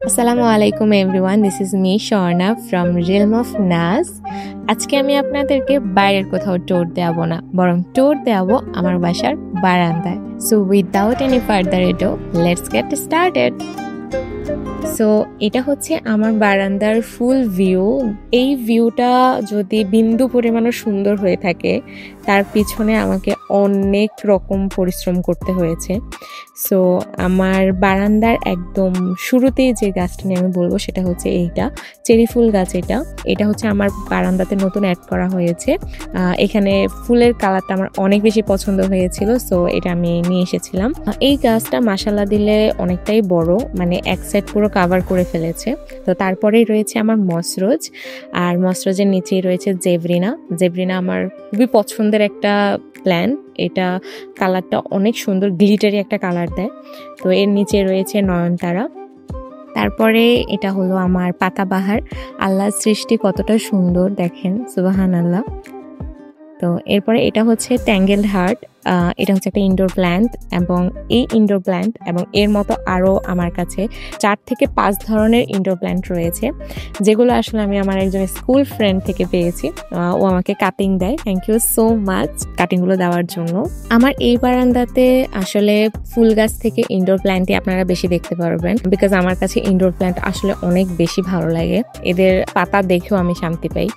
আসসালামু আলাইকুম everyone, this is me Swarna from realm of Naz. আজকে আমি আপনাদেরকে বাইরের কোথাও ট্যুর দেওয়াবো না, বরং ট্যুর দেওয়াবো আমার বাসার বারান্দায়। So without any further ado, let's get started. So এটা হচ্ছে আমার বারান্দার ফুল ভিউ। এই ভিউটা যদি বিন্দু পরিমাণও সুন্দর হয়ে থাকে, তার পিছনে আমাকে অনেক রকম পরিশ্রম করতে হয়েছে। সো আমার বারান্দার একদম শুরুতেই যে গাছটা নিয়ে আমি বলবো সেটা হচ্ছে এইটা, চেরি ফুল গাছ। এটা হচ্ছে আমার বারান্দাতে নতুন অ্যাড করা হয়েছে। এখানে ফুলের কালারটা আমার অনেক বেশি পছন্দ হয়েছিল, সো এটা আমি নিয়ে এসেছিলাম। এই গাছটা মাশাআল্লাহ দিলে অনেকটাই বড়, মানে এক সাইড পুরো কাভার করে ফেলেছে। তো তারপরেই রয়েছে আমার মসরোজ, আর মসরোজের নিচেই রয়েছে জেব্রিনা আমার খুবই পছন্দের একটা প্ল্যান্ট। এটা কালারটা অনেক সুন্দর, গ্লিটারি একটা কালার দেয়। তো এর নিচে রয়েছে নয়নতারা। তারপরে এটা হলো আমার পাতাবাহার। আল্লাহর সৃষ্টি কতটা সুন্দর দেখেন, সুবহানাল্লাহ। তো এরপরে এটা হচ্ছে ট্যাঙ্গেলড হার্ট। এটা হচ্ছে একটা ইনডোর প্ল্যান্ট, এবং এই ইনডোর প্ল্যান্ট এবং এর মতো আরও আমার কাছে 4 থেকে 5 ধরনের ইনডোর প্ল্যান্ট রয়েছে, যেগুলো আসলে আমি আমার একজন স্কুল ফ্রেন্ড থেকে পেয়েছি। ও আমাকে কাটিং দেয়, থ্যাংক ইউ সো মাচ কাটিংগুলো দেওয়ার জন্য। আমার এই বারান্দাতে আসলে ফুল গাছ থেকে ইনডোর প্ল্যান্টই আপনারা বেশি দেখতে পারবেন, বিকজ আমার কাছে ইনডোর প্ল্যান্ট আসলে অনেক বেশি ভালো লাগে। এদের পাতা দেখেও আমি শান্তি পাই।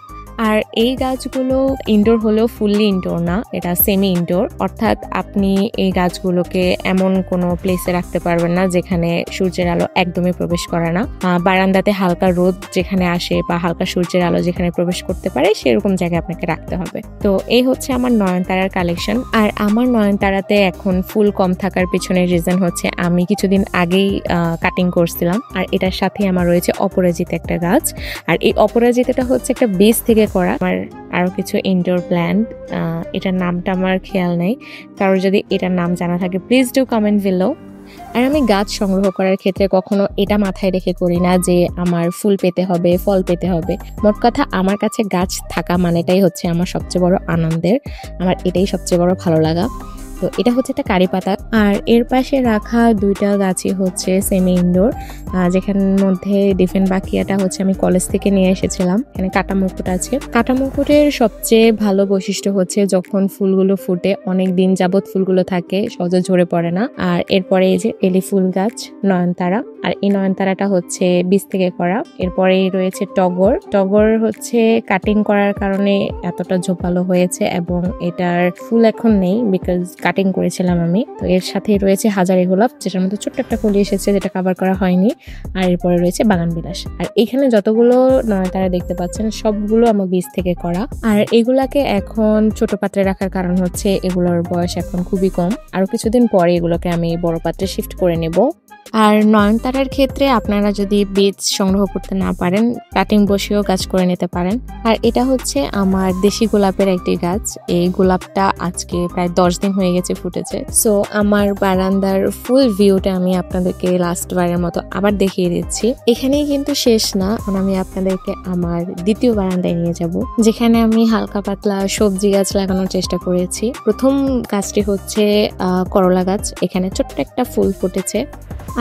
আর এই গাছগুলো ইনডোর হলেও ফুললি ইনডোর না, এটা সেমি ইনডোর, অর্থাৎ আপনি এই গাছগুলোকে এমন কোনো প্লেসে রাখতে পারবেন না যেখানে সূর্যের আলো একদমই প্রবেশ করে না। বারান্দাতে হালকা রোদ যেখানে আসে বা হালকা সূর্যের আলো যেখানে প্রবেশ করতে পারে সেরকম জায়গায় আপনাকে রাখতে হবে। তো এই হচ্ছে আমার নয়নতারার কালেকশন। আর আমার নয়নতারাতে এখন ফুল কম থাকার পিছনে রিজন হচ্ছে আমি কিছুদিন আগেই কাটিং করছিলাম, আর এটার সাথে আমার রয়েছে অপরাজিতা একটা গাছ। আর এই অপরাজিতাটা হচ্ছে একটা বীজ থেকে করা। আমার আরো কিছু ইনডোর প্ল্যান্ট, এটার নামটা আমার খেয়াল নেই, কারোর যদি এটার নাম জানা থাকে প্লিজ ডু কমেন্ট বিলো। আর আমি গাছ সংগ্রহ করার ক্ষেত্রে কখনো এটা মাথায় রেখে করি না যে আমার ফুল পেতে হবে, ফল পেতে হবে। মোট কথা আমার কাছে গাছ থাকা মানেটাই হচ্ছে আমার সবচেয়ে বড় আনন্দের, আমার এটাই সবচেয়ে বড় ভালো লাগা। তো এটা হচ্ছে একটা কারি পাতা। আর এর পাশে রাখা 2টা গাছই হচ্ছে সেমি ইনডোর, যেখানের মধ্যে ডিফেন্ট বাকিয়াটা হচ্ছে আমি কলেজ থেকে নিয়ে এসেছিলাম। এখানে কাটা মুকুট আছে। কাটা মুকুটের সবচেয়ে ভালো বৈশিষ্ট্য হচ্ছে যখন ফুলগুলো ফুটে অনেক দিন যাবত ফুলগুলো থাকে, সহজে ঝরে পড়ে না। আর এরপরে এই যে এলি ফুল গাছ, নয়নতারা, আর এই নয়নতারাটা হচ্ছে বীজ থেকে করা। এরপরে রয়েছে টগর হচ্ছে কাটিং করার কারণে এতটা ঝোপালো হয়েছে, এবং এটার ফুল এখন নেই বিকজ কাটিং করেছিলাম আমি। তো এর সাথে রয়েছে হাজারি গোলাপ, যেটার মধ্যে ছোট্ট একটা কলি এসেছে যেটা কভার করা হয়নি। আর এরপরে রয়েছে বাগান বিলাস। আর এখানে যতগুলো নয়নতারা দেখতে পাচ্ছেন সবগুলো আমার বীজ থেকে করা। আর এগুলাকে এখন ছোট পাত্রে রাখার কারণ হচ্ছে এগুলোর বয়স এখন খুবই কম, আরো কিছুদিন পরে এগুলোকে আমি বড় পাত্রে শিফট করে নেব। আর নয়নতারার ক্ষেত্রে আপনারা যদি বীজ সংগ্রহ করতে না পারেন, কাটিং বসেও গাছ করে নিতে পারেন। আর এটা হচ্ছে আমার দেশি গোলাপের একটি গাছ। এই গোলাপটা আজকে প্রায় 10 দিন হয়ে গেছে ফুটেছে। সো আমার বারান্দার ফুল ভিউটা আমি আপনাদেরকে লাস্ট বারের মতো আবার দেখিয়ে দিচ্ছি। এখানেই কিন্তু শেষ না, আমি আপনাদেরকে আমার দ্বিতীয় বারান্দায় নিয়ে যাব, যেখানে আমি হালকা পাতলা সবজি গাছ লাগানোর চেষ্টা করেছি। প্রথম গাছটি হচ্ছে করলা গাছ। এখানে ছোট্ট একটা ফুল ফুটেছে,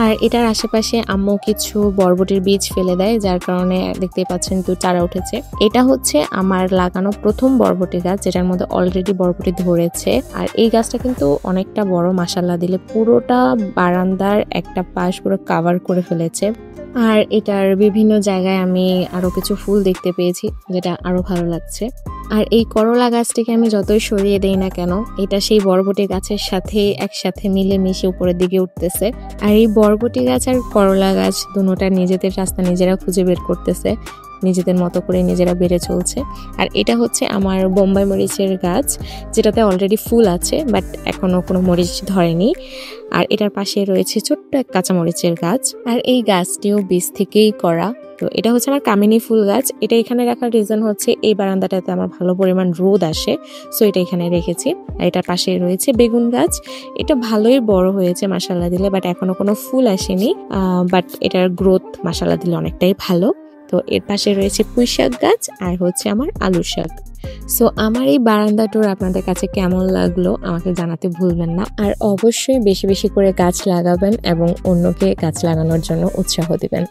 আর এটার আশেপাশে আম্মু কিছু বরবটির বীজ ফেলে দেয়, যার কারণে দেখতেই পাচ্ছেন তো চারা উঠেছে। এটা হচ্ছে আমার লাগানো প্রথম বরবটি গাছ, যেটার মধ্যে অলরেডি বরবটি ধরেছে। আর এই গাছটা কিন্তু অনেকটা বড়, মাশাআল্লাহ দিলে পুরোটা বারান্দার একটা পাশ পুরো কাভার করে ফেলেছে। আর এটার বিভিন্ন জায়গায় আমি আরো কিছু ফুল দেখতে পেয়েছি, যেটা আরো ভালো লাগছে। আর এই করলা গাছটিকে আমি যতই সরিয়ে দেই না কেন, এটা সেই বরবটি গাছের সাথে একসাথে মিলে মিশে উপরের দিকে উঠতেছে। আর এই বরবটি গাছ আর করলা গাছ দুটোটা নিজেদের রাস্তা নিজেরা খুঁজে বের করতেছে, নিজেদের মতো করে নিজেরা বেড়ে চলছে। আর এটা হচ্ছে আমার বোম্বাই মরিচের গাছ, যেটাতে অলরেডি ফুল আছে বাট এখনো কোনো মরিচ ধরেনি। আর এটার পাশে রয়েছে ছোট্ট এক কাঁচা মরিচের গাছ, আর এই গাছটিও বীজ থেকেই করা। তো এটা হচ্ছে আমার কামিনী ফুল গাছ। এটা এখানে রাখার রিজন হচ্ছে এই বারান্দাটাতে আমার ভালো পরিমাণ রোদ আসে, সো এটা এখানে রেখেছি। আর এটার পাশে রয়েছে বেগুন গাছ। এটা ভালোই বড় হয়েছে মাশাআল্লাহ দিলে, বাট এখনো কোনো ফুল আসেনি, বাট এটার গ্রোথ মাশাআল্লাহ দিলে অনেকটাই ভালো। তো এর পাশে রয়েছে পুঁই শাক গাছ, আর হচ্ছে আমার আলু শাক। সো আমার এই বারান্দা ট্যুর আপনাদের কাছে কেমন লাগলো আমাকে জানাতে ভুলবেন না। আর অবশ্যই বেশি বেশি করে গাছ লাগাবেন এবং অন্যকে গাছ লাগানোর জন্য উৎসাহ দিবেন।